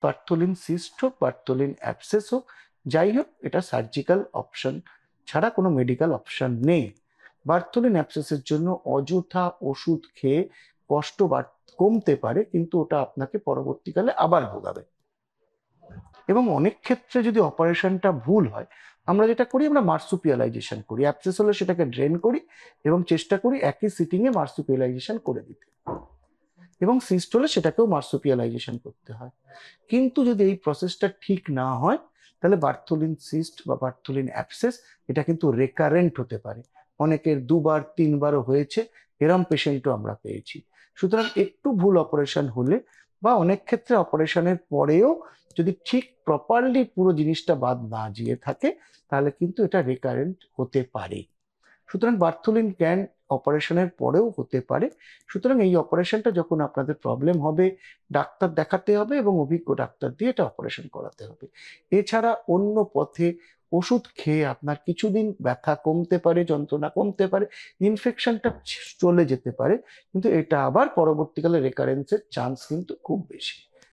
Bartholin cyst হোক, Bartholin abscess হোক, যাই হোক, এটা সার্জিক্যাল অপশন ছাড়া কোনো মেডিকেল অপশন নেই। বার্থোলিন অ্যাবসেসের জন্য অযথা ওষুধ খেয়ে কষ্ট কমতে পারে, কিন্তু ওটা আপনাকে পরবর্তীকালে আবার ভোগাবে। এবং অনেক ক্ষেত্রে যদি অপারেশনটা ভুল হয়, আমরা যেটা করি, আমরা মার্সুপিয়ালাইজেশন করি। অ্যাবসেস হলে সেটাকে ড্রেন করি এবং চেষ্টা করি একই সিটিংয়ে মার্সুপিয়ালাইজেশন করে দিতে, এবং সিস্ট হলে সেটাকেও মার্সুপিয়ালাইজেশন করতে হয়। কিন্তু যদি এই প্রসেসটা ঠিক না হয়, তাহলে বার্থোলিন সিস্ট বা বার্থোলিন অ্যাবসেস এটা কিন্তু রেকারেন্ট হতে পারে। অনেকের দুবার তিনবারও হয়েছে, এরম পেশেন্টও আমরা পেয়েছি। সুতরাং একটু ভুল অপারেশন হলে বা অনেক ক্ষেত্রে অপারেশনের পরেও যদি ঠিক প্রপারলি পুরো জিনিসটা বাদ না গিয়ে থাকে, তাহলে কিন্তু এটা রেকারেন্ট হতে পারে। সুতরাং বার্থোলিন ক্যান অপারেশনের পরেও হতে পারে। সুতরাং এই অপারেশনটা যখন আপনাদের প্রবলেম হবে, ডাক্তার দেখাতে হবে এবং অভিজ্ঞ ডাক্তার দিয়ে এটা অপারেশন করাতে হবে। এছাড়া অন্য পথে ওষুধ খেয়ে আপনার কিছুদিন ব্যথা কমতে পারে, যন্ত্রণা কমতে পারে, ইনফেকশনটা চলে যেতে পারে, কিন্তু এটা আবার পরবর্তীকালে রেকারেন্সের চান্স কিন্তু খুব বেশি।